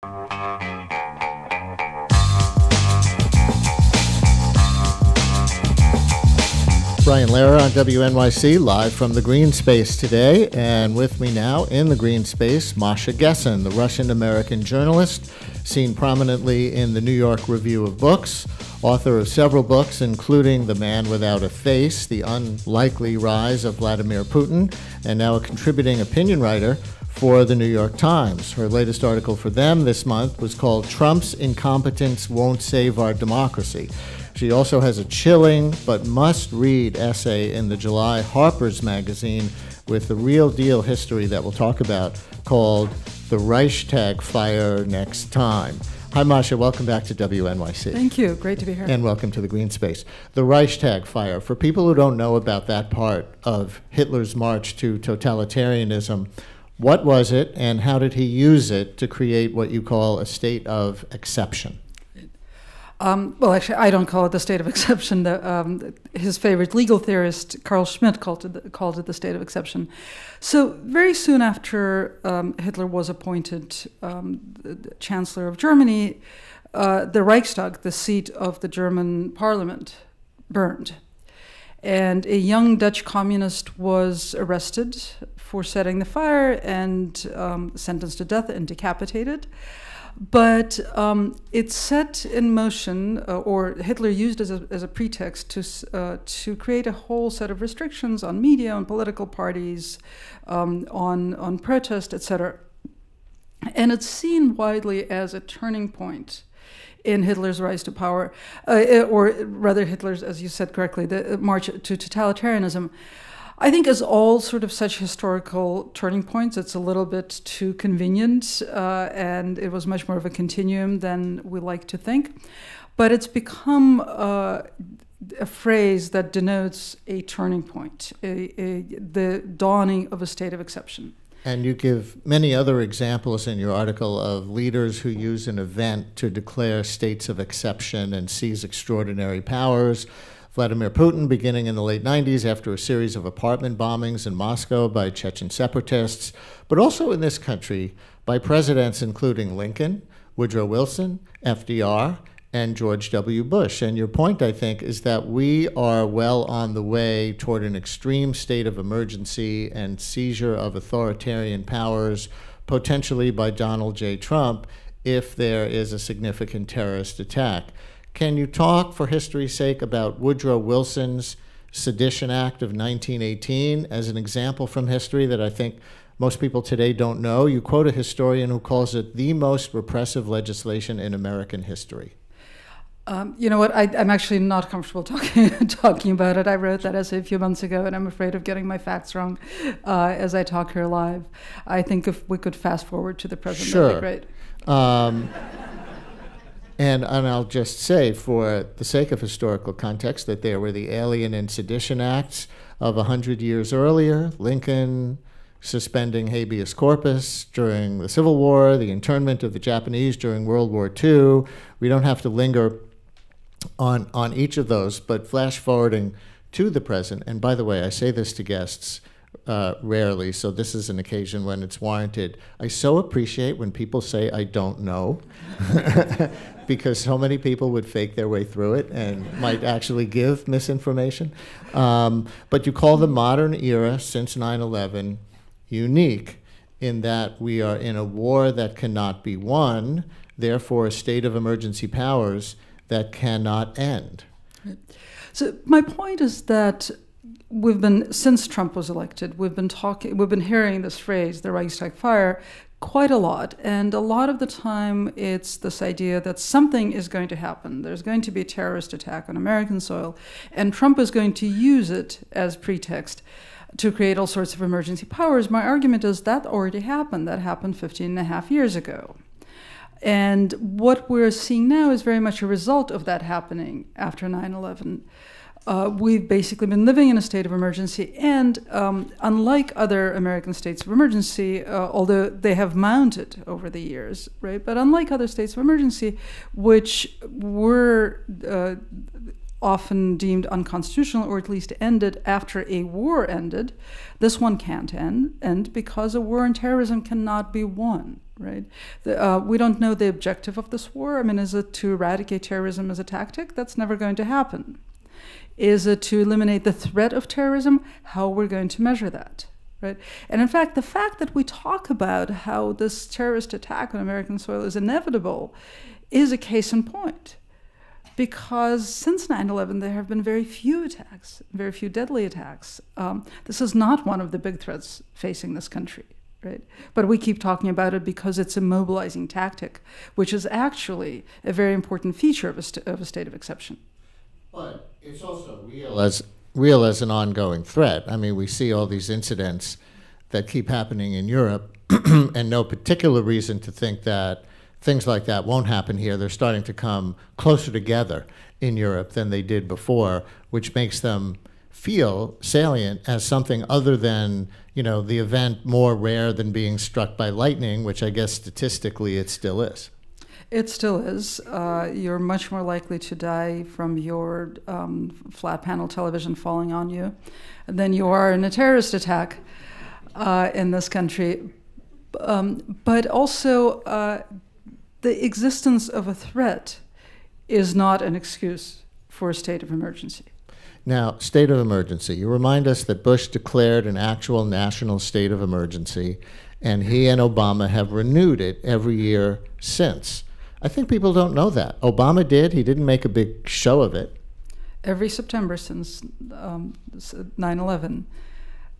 Brian Lehrer on WNYC, live from the Green Space today. And with me now in the Green Space, Masha Gessen, the Russian-American journalist, seen prominently in the New York Review of Books, author of several books, including The Man Without a Face, The Unlikely Rise of Vladimir Putin, and now a contributing opinion writer for the New York Times. Her latest article for them this month was called Trump's Incompetence Won't Save Our Democracy. She also has a chilling but must-read essay in the July Harper's Magazine with the real deal history that we'll talk about called The Reichstag Fire Next Time. Hi, Masha. Welcome back to WNYC. Thank you. Great to be here. And welcome to the Green Space. The Reichstag Fire. For people who don't know about that part of Hitler's march to totalitarianism, what was it and how did he use it to create what you call a state of exception? Well, actually, I don't call it the state of exception. His favorite legal theorist, Carl Schmitt, called it the state of exception. So very soon after Hitler was appointed the Chancellor of Germany, the Reichstag, the seat of the German parliament, burned. And a young Dutch communist was arrested for setting the fire and sentenced to death and decapitated. But it set in motion, or Hitler used as a pretext to create a whole set of restrictions on media, on political parties, on protest, etc. And it's seen widely as a turning point in Hitler's rise to power, or rather Hitler's, as you said correctly, the march to totalitarianism. I think as all sort of such historical turning points, it's a little bit too convenient, and it was much more of a continuum than we like to think. But it's become a phrase that denotes a turning point, the dawning of a state of exception. And you give many other examples in your article of leaders who use an event to declare states of exception and seize extraordinary powers. Vladimir Putin, beginning in the late 90s after a series of apartment bombings in Moscow by Chechen separatists, but also in this country by presidents including Lincoln, Woodrow Wilson, FDR, and George W. Bush. And your point, I think, is that we are well on the way toward an extreme state of emergency and seizure of authoritarian powers, potentially by Donald J. Trump, if there is a significant terrorist attack. Can you talk, for history's sake, about Woodrow Wilson's Sedition Act of 1918 as an example from history that I think most people today don't know? You quote a historian who calls it the most repressive legislation in American history. You know what? I'm actually not comfortable talking about it. I wrote that essay a few months ago, and I'm afraid of getting my facts wrong as I talk here live. I think if we could fast forward to the present, sure. That'd be great. And I'll just say, for the sake of historical context, that there were the Alien and Sedition Acts of 100 years earlier, Lincoln suspending habeas corpus during the Civil War, the internment of the Japanese during World War II. We don't have to linger on each of those, but flash forwarding to the present, and by the way, I say this to guests rarely, so this is an occasion when it's warranted. I so appreciate when people say, I don't know, because so many people would fake their way through it and might actually give misinformation. But you call the modern era since 9/11 unique in that we are in a war that cannot be won, therefore a state of emergency powers that cannot end. So my point is that since Trump was elected, we've been hearing this phrase, the Reichstag Fire, quite a lot. And a lot of the time, it's this idea that something is going to happen. There's going to be a terrorist attack on American soil, and Trump is going to use it as pretext to create all sorts of emergency powers. My argument is that already happened. That happened 15 and a half years ago. And what we're seeing now is very much a result of that happening after 9/11. We've basically been living in a state of emergency, and unlike other American states of emergency, although they have mounted over the years, right? But unlike other states of emergency, which were often deemed unconstitutional, or at least ended after a war ended, this one can't end because a war on terrorism cannot be won. right? We don't know the objective of this war. I mean, is it to eradicate terrorism as a tactic? That's never going to happen. Is it to eliminate the threat of terrorism? How we're going to measure that, right? And in fact, the fact that we talk about how this terrorist attack on American soil is inevitable is a case in point. Because since 9/11, there have been very few attacks, very few deadly attacks. This is not one of the big threats facing this country, right? But we keep talking about it because it's a mobilizing tactic, which is actually a very important feature of a state of exception. But it's also real as an ongoing threat. I mean, we see all these incidents that keep happening in Europe, and no particular reason to think that things like that won't happen here. They're starting to come closer together in Europe than they did before, which makes them feel salient as something other than, the event more rare than being struck by lightning, which I guess statistically it still is. It still is. You're much more likely to die from your flat panel television falling on you than you are in a terrorist attack in this country. But also, the existence of a threat is not an excuse for a state of emergency. Now, state of emergency. You remind us that Bush declared an actual national state of emergency, and he and Obama have renewed it every year since. I think people don't know that. Obama did. He didn't make a big show of it. Every September since 9/11,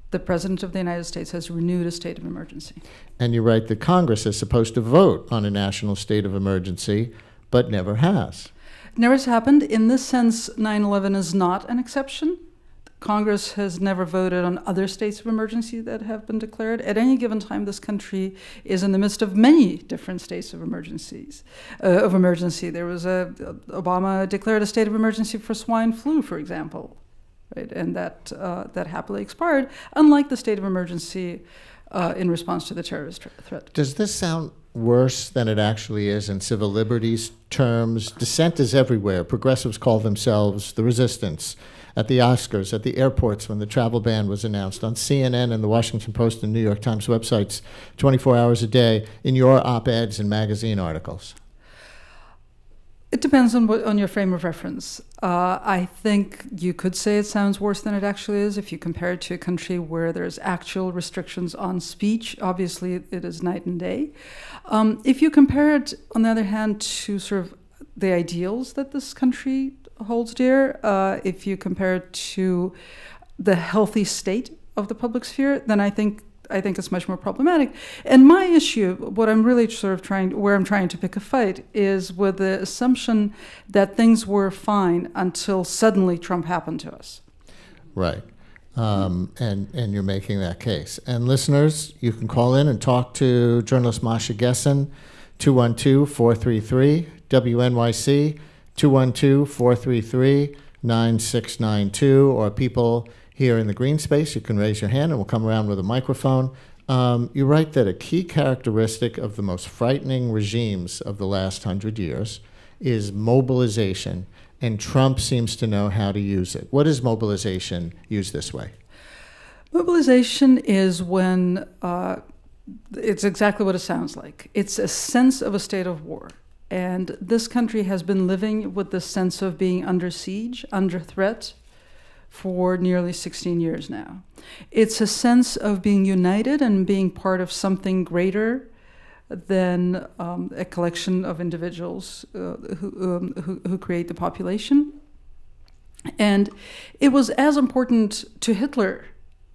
the President of the United States has renewed a state of emergency. And you write that Congress is supposed to vote on a national state of emergency, but never has. Never has happened. In this sense, 9/11 is not an exception. Congress has never voted on other states of emergency that have been declared. At any given time, this country is in the midst of many different states of emergency. There was Obama declared a state of emergency for swine flu, for example, right? And that happily expired, unlike the state of emergency in response to the terrorist threat. Does this sound worse than it actually is in civil liberties terms? Dissent is everywhere. Progressives call themselves the resistance. At the Oscars, at the airports when the travel ban was announced, on CNN and the Washington Post and New York Times websites 24 hours a day, in your op-eds and magazine articles? It depends on your frame of reference. I think you could say it sounds worse than it actually is if you compare it to a country where there's actual restrictions on speech. Obviously, it is night and day. If you compare it, on the other hand, to sort of the ideals that this country holds dear, if you compare it to the healthy state of the public sphere, then I think it's much more problematic. And my issue, what I'm really sort of where I'm trying to pick a fight, is with the assumption that things were fine until suddenly Trump happened to us. Right. And you're making that case. And listeners, you can call in and talk to journalist Masha Gessen, 212-433 WNYC, 212-433-9692, or people here in the green space, you can raise your hand and we'll come around with a microphone. You write that a key characteristic of the most frightening regimes of the last 100 years is mobilization, and Trump seems to know how to use it. What is mobilization used this way? Mobilization is when, it's exactly what it sounds like. It's a sense of a state of war. And this country has been living with this sense of being under siege, under threat, for nearly 16 years now. It's a sense of being united and being part of something greater than a collection of individuals who create the population. And it was as important to Hitler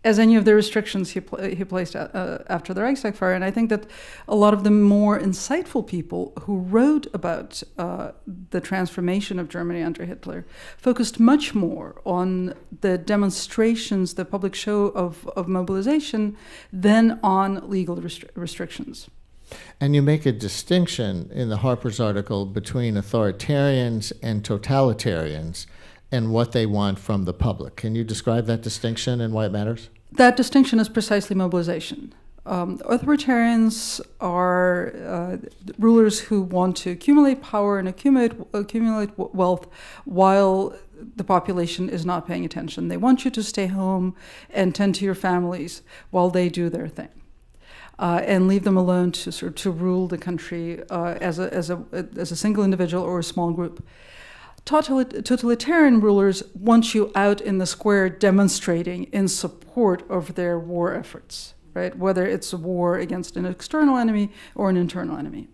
as any of the restrictions he placed after the Reichstag Fire. And I think that a lot of the more insightful people who wrote about the transformation of Germany under Hitler focused much more on the demonstrations, the public show of mobilization, than on legal restrictions. And you make a distinction in the Harper's article between authoritarians and totalitarians and what they want from the public. Can you describe that distinction and why it matters? That distinction is precisely mobilization. Authoritarians are rulers who want to accumulate power and accumulate wealth while the population is not paying attention. They want you to stay home and tend to your families while they do their thing. and leave them alone to rule the country as a single individual or a small group. Totalitarian rulers want you out in the square demonstrating in support of their war efforts, right? Whether it's a war against an external enemy or an internal enemy.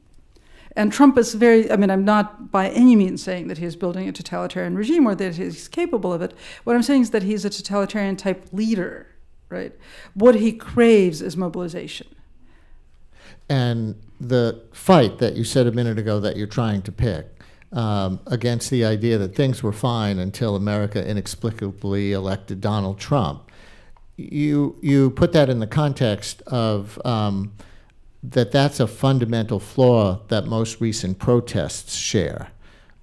And Trump is I'm not by any means saying that he's building a totalitarian regime or that he's capable of it. What I'm saying is that he's a totalitarian type leader, right? What he craves is mobilization. And the fight that you said a minute ago that you're trying to pick against the idea that things were fine until America inexplicably elected Donald Trump, you put that in the context of that's a fundamental flaw that most recent protests share,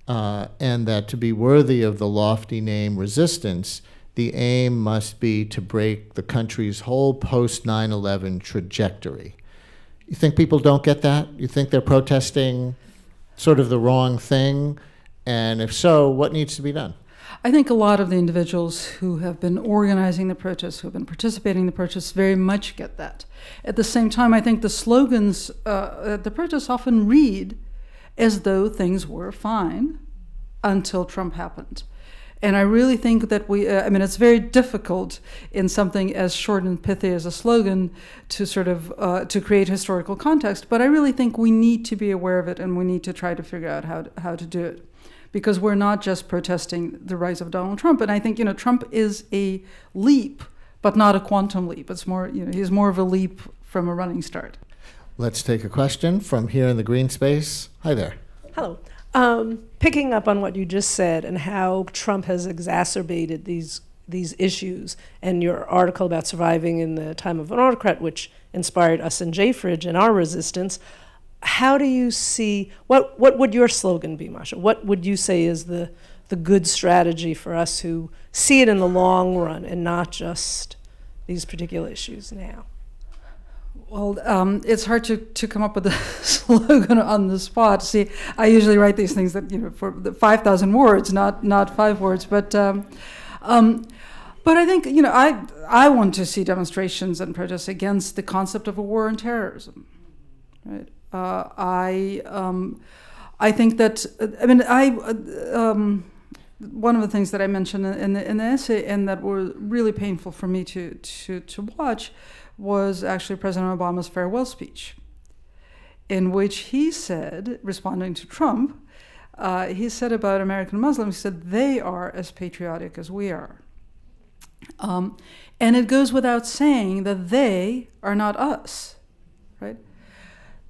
and that to be worthy of the lofty name resistance, the aim must be to break the country's whole post-9/11 trajectory. You think people don't get that? You think they're protesting sort of the wrong thing? And if so, what needs to be done? I think a lot of the individuals who have been organizing the protests, who have been participating in the protests, very much get that. At the same time, I think the slogans at the protests often read as though things were fine until Trump happened. And I really think that it's very difficult in something as short and pithy as a slogan to sort of to create historical context. But I really think we need to be aware of it, and we need to try to figure out how to do it, because we're not just protesting the rise of Donald Trump. And I think Trump is a leap, but not a quantum leap. It's more he's more of a leap from a running start. Let's take a question from here in the green space. Hi there. Hello. Picking up on what you just said and how Trump has exacerbated these issues, and your article about surviving in the time of an autocrat, which inspired us in J-Fridge and our resistance, how do you see, what would your slogan be, Masha? What would you say is the good strategy for us who see it in the long run and not just these particular issues now? Well, it's hard to come up with a slogan on the spot. See, I usually write these things that for the 5,000 words, not 5 words. But I think I want to see demonstrations and protests against the concept of a war on terrorism. Right? I think that one of the things that I mentioned in the essay, and that were really painful for me to watch, was actually President Obama's farewell speech, in which he said, responding to Trump, he said about American Muslims, he said, they are as patriotic as we are. And it goes without saying that they are not us, right?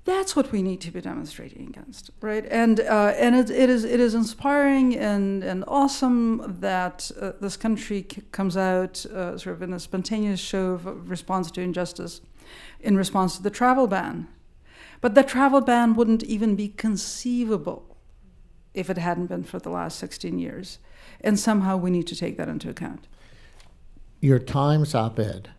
That's what we need to be demonstrating against, right? And it is inspiring and awesome that this country comes out sort of in a spontaneous show of response to injustice, in response to the travel ban. But the travel ban wouldn't even be conceivable if it hadn't been for the last 16 years. And somehow we need to take that into account. Your Times op-ed,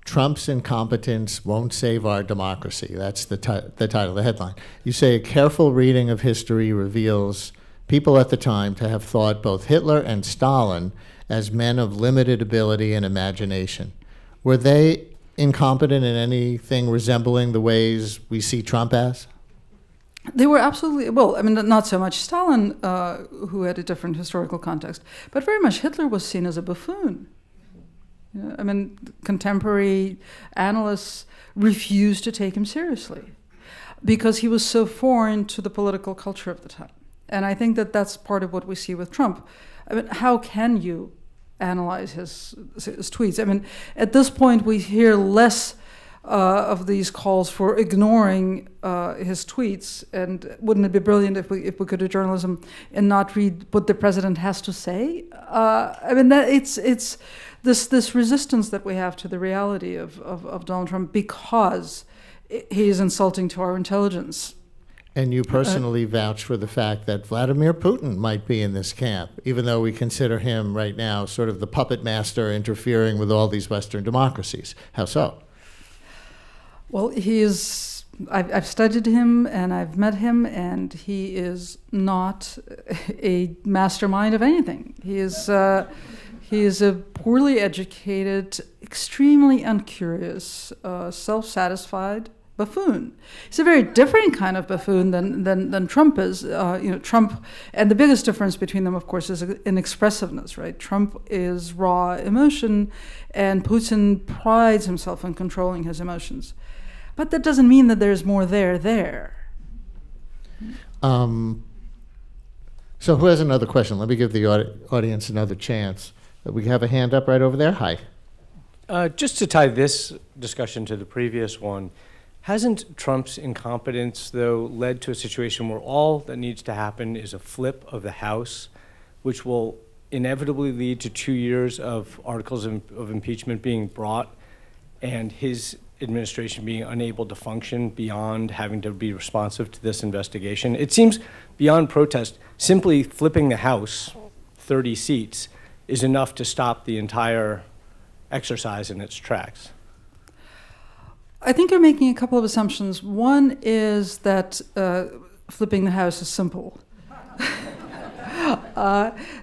Trump's incompetence won't save our democracy. That's the title, the headline. You say a careful reading of history reveals people at the time to have thought both Hitler and Stalin as men of limited ability and imagination. Were they incompetent in anything resembling the ways we see Trump as? They were absolutely, not so much Stalin, who had a different historical context, but very much Hitler was seen as a buffoon. Contemporary analysts refused to take him seriously because he was so foreign to the political culture of the time. And I think that that's part of what we see with Trump. How can you analyze his tweets? At this point, we hear less of these calls for ignoring his tweets. And wouldn't it be brilliant if we could do journalism and not read what the president has to say? It's this resistance that we have to the reality of Donald Trump because he is insulting to our intelligence. And you personally vouch for the fact that Vladimir Putin might be in this camp, even though we consider him right now sort of the puppet master interfering with all these Western democracies. How so? Well, I've studied him and I've met him, and he is not a mastermind of anything. He is a poorly educated, extremely uncurious, self-satisfied, but buffoon. He's a very different kind of buffoon than Trump is. Trump, and the biggest difference between them, of course, is inexpressiveness, right? Trump is raw emotion, and Putin prides himself on controlling his emotions. But that doesn't mean that there's more there. So who has another question? Let me give the audience another chance. We have a hand up right over there. Hi. Just to tie this discussion to the previous one, hasn't Trump's incompetence, though, led to a situation where all that needs to happen is a flip of the House, which will inevitably lead to 2 years of articles of impeachment being brought and his administration being unable to function beyond having to be responsive to this investigation? It seems beyond protest, simply flipping the House 30 seats is enough to stop the entire exercise in its tracks. I think you're making a couple of assumptions. One is that flipping the House is simple.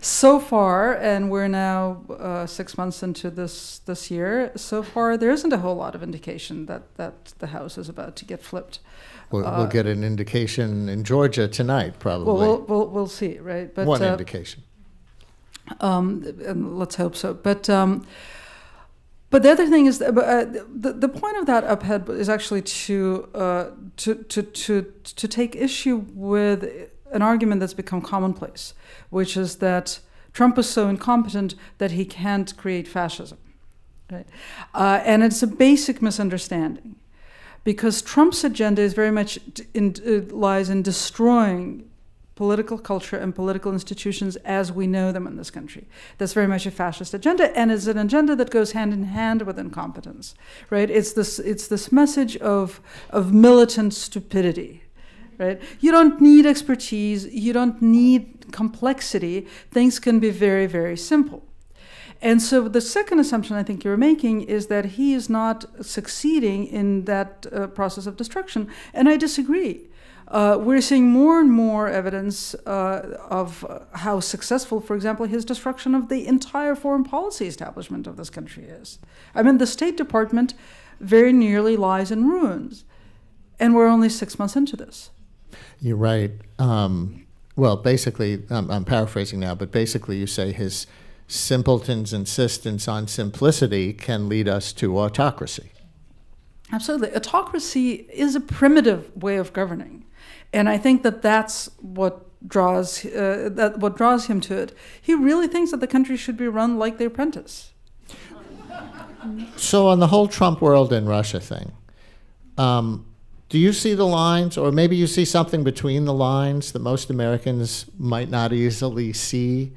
So far, and we're now 6 months into this year, so far there isn't a whole lot of indication that the House is about to get flipped. We'll get an indication in Georgia tonight, probably. Well, we'll see, right? But, one indication. And let's hope so. But the other thing is the point of that op-ed is actually to take issue with an argument that's become commonplace, which is that Trump is so incompetent that he can't create fascism, right? And it's a basic misunderstanding, because Trump's agenda is very much lies in destroying political culture and political institutions as we know them in this country. That's very much a fascist agenda, and it's an agenda that goes hand in hand with incompetence, right? It's this message of militant stupidity, right? You don't need expertise, you don't need complexity. Things can be very, very simple. And so the second assumption I think you're making is that he is not succeeding in that process of destruction, and I disagree. We're seeing more and more evidence of how successful, for example, his destruction of the entire foreign policy establishment of this country is. I mean, the State Department very nearly lies in ruins, and we're only 6 months into this. You're right. Well, basically, I'm paraphrasing now, but basically you say his simpleton's insistence on simplicity can lead us to autocracy. Absolutely. Autocracy is a primitive way of governing. And I think that that's what draws him to it. He really thinks that the country should be run like The Apprentice. So on the whole Trump world and Russia thing, do you see the lines, or maybe you see something between the lines that most Americans might not easily see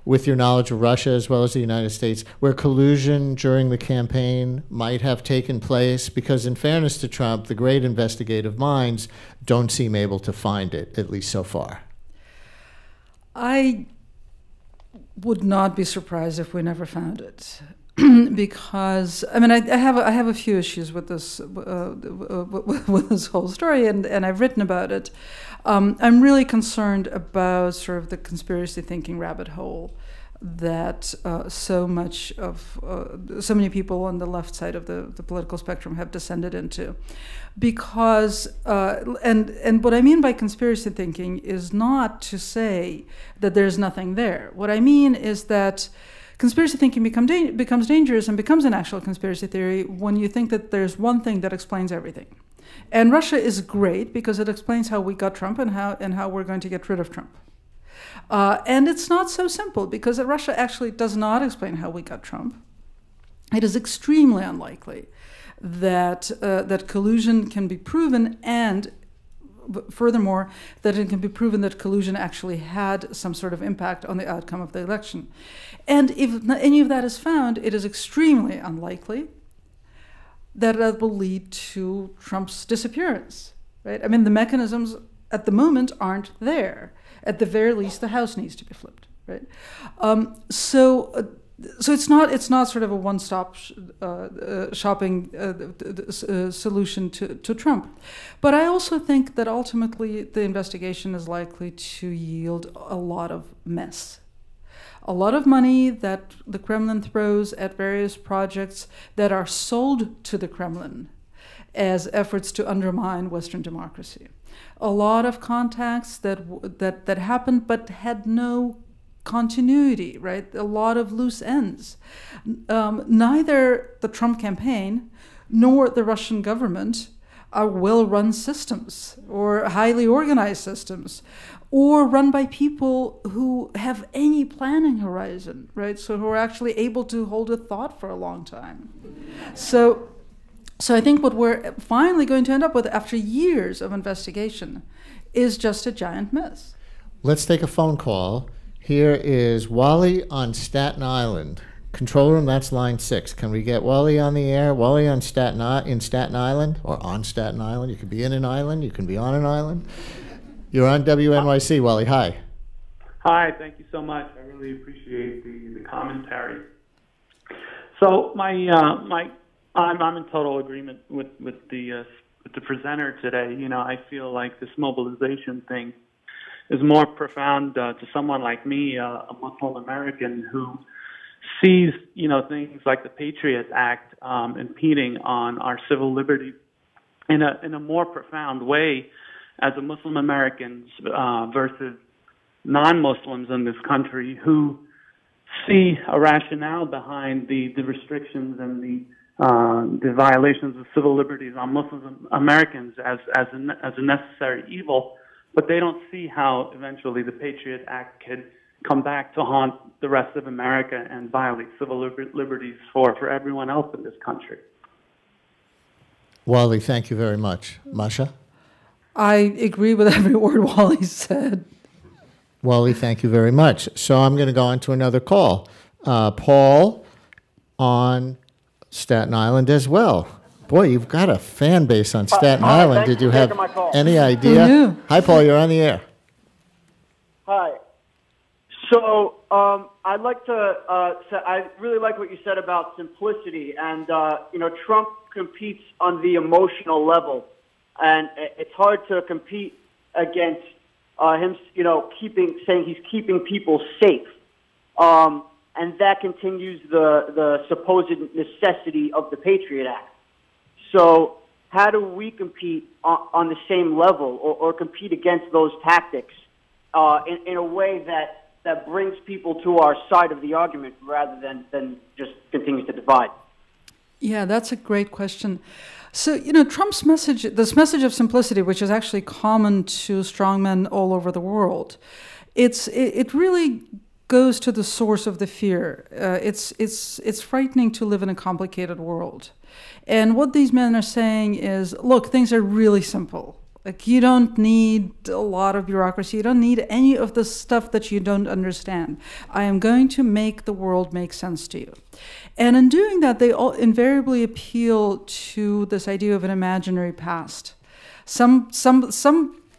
with your knowledge of Russia as well as the United States, where collusion during the campaign might have taken place? Because in fairness to Trump, the great investigative minds don't seem able to find it, at least so far. I would not be surprised if we never found it. Because I mean, I have a few issues with this with this whole story, and I've written about it. I'm really concerned about sort of the conspiracy thinking rabbit hole that so many people on the left side of the political spectrum have descended into, because and what I mean by conspiracy thinking is not to say that there's nothing there. What I mean is that conspiracy thinking becomes dangerous and becomes an actual conspiracy theory when you think that there's one thing that explains everything. And Russia is great because it explains how we got Trump and how we're going to get rid of Trump. And it's not so simple, because Russia actually does not explain how we got Trump. It is extremely unlikely that collusion can be proven, and furthermore, that it can be proven that collusion actually had some sort of impact on the outcome of the election. And if any of that is found, it is extremely unlikely that will lead to Trump's disappearance, right? I mean, the mechanisms at the moment aren't there. At the very least, the House needs to be flipped, right? So it's not sort of a one-stop shopping solution to Trump. But I also think that ultimately the investigation is likely to yield a lot of mess. A lot of money that the Kremlin throws at various projects that are sold to the Kremlin. as efforts to undermine Western democracy. A lot of contacts that happened but had no continuity, right? A lot of loose ends. Neither the Trump campaign nor the Russian government are well-run systems or highly organized systems or run by people who have any planning horizon, right? So who are actually able to hold a thought for a long time. So I think what we're finally going to end up with after years of investigation is just a giant mess. Let's take a phone call. Here is Wally on Staten Island. Control room, that's line 6. Can we get Wally on the air? Wally on Staten Island, or on Staten Island. You can be in an island, you can be on an island. You're on WNYC, Wally. Hi. Hi, thank you so much. I really appreciate the commentary. So I'm in total agreement with the presenter today. You know, I feel like this mobilization thing is more profound to someone like me, a Muslim American who sees, you know, things like the Patriot Act impeding on our civil liberties in a more profound way as a Muslim Americans versus non-Muslims in this country who see a rationale behind the restrictions and the violations of civil liberties on Muslim Americans as a necessary evil, but they don't see how eventually the Patriot Act could come back to haunt the rest of America and violate civil liberties for everyone else in this country. Wally, thank you very much. Masha? I agree with every word Wally said. Wally, thank you very much. So I'm going to go on to another call. Paul on Staten Island as well. Boy, you've got a fan base on Staten Island. Did you have any idea? Who knew? Hi, Paul, you're on the air. Hi. So I'd like to say I really like what you said about simplicity. And, you know, Trump competes on the emotional level. And it's hard to compete against him, you know, saying he's keeping people safe. And that continues the supposed necessity of the Patriot Act. So how do we compete on the same level or compete against those tactics in a way that brings people to our side of the argument rather than just continues to divide? Yeah, that's a great question. So, you know, Trump's message, this message of simplicity, which is actually common to strongmen all over the world, it really goes to the source of the fear. It's frightening to live in a complicated world. And what these men are saying is, look, things are really simple. Like, you don't need a lot of bureaucracy. You don't need any of the stuff that you don't understand. I am going to make the world make sense to you. And in doing that, they all invariably appeal to this idea of an imaginary past. Some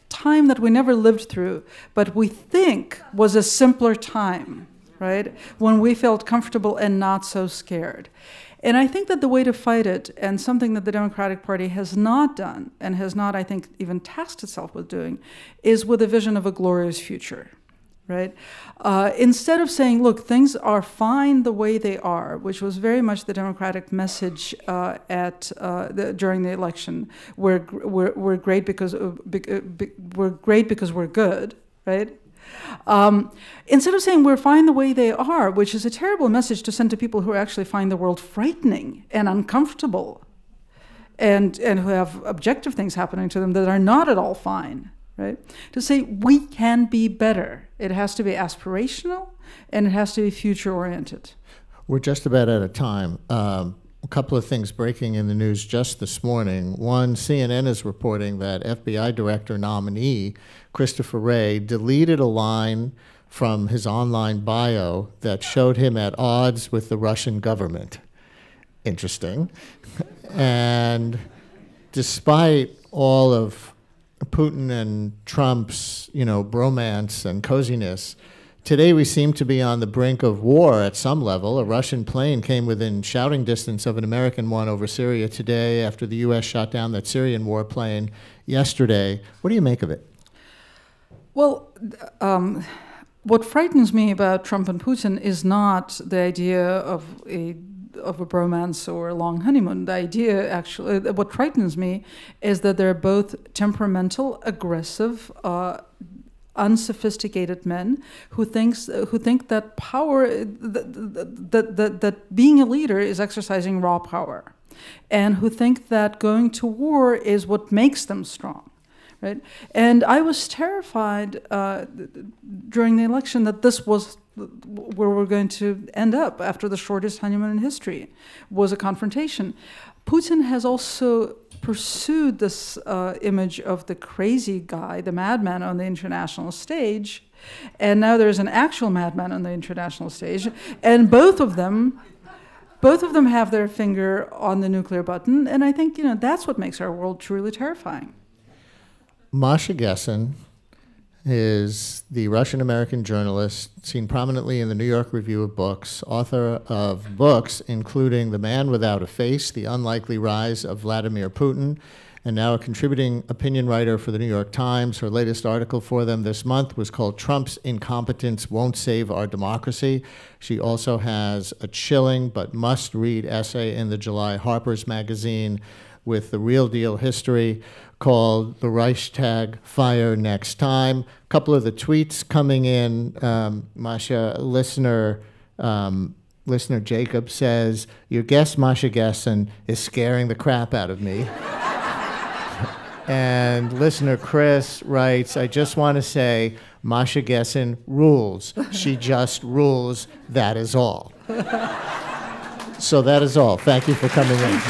time that we never lived through, but we think was a simpler time, right? When we felt comfortable and not so scared. And I think that the way to fight it, and something that the Democratic Party has not done, and has not, I think, even tasked itself with doing, is with a vision of a glorious future, right? Instead of saying, look, things are fine the way they are, which was very much the Democratic message during the election, we're great because we're good, right? Instead of saying we're fine the way they are, which is a terrible message to send to people who actually find the world frightening and uncomfortable and who have objective things happening to them that are not at all fine, right? To say we can be better. It has to be aspirational and it has to be future-oriented. We're just about out of time. A couple of things breaking in the news just this morning. One, CNN is reporting that FBI Director Nominee Christopher Wray deleted a line from his online bio that showed him at odds with the Russian government. Interesting. And despite all of Putin and Trump's, you know, bromance and coziness, today we seem to be on the brink of war at some level. A Russian plane came within shouting distance of an American one over Syria today after the U.S. shot down that Syrian warplane yesterday. What do you make of it? Well, what frightens me about Trump and Putin is not the idea of of a bromance or a long honeymoon. The idea, actually, what frightens me is that they're both temperamental, aggressive, unsophisticated men who think that power, that being a leader is exercising raw power, and who think that going to war is what makes them strong. Right? And I was terrified during the election that this was where we're going to end up after the shortest honeymoon in history, was a confrontation. Putin has also pursued this image of the crazy guy, the madman on the international stage, and now there's an actual madman on the international stage, and both of them have their finger on the nuclear button, and I think that's what makes our world truly terrifying. Masha Gessen is the Russian-American journalist seen prominently in the New York Review of Books, author of books including The Man Without a Face, The Unlikely Rise of Vladimir Putin, and now a contributing opinion writer for the New York Times. Her latest article for them this month was called Trump's Incompetence Won't Save Our Democracy. She also has a chilling but must-read essay in the July Harper's Magazine with the real deal history called The Reichstag Fire Next Time. A couple of the tweets coming in. Masha, listener Jacob says, your guest, Masha Gessen, is scaring the crap out of me. And listener Chris writes, I just want to say, Masha Gessen rules. She just rules. That is all. So that is all. Thank you for coming in.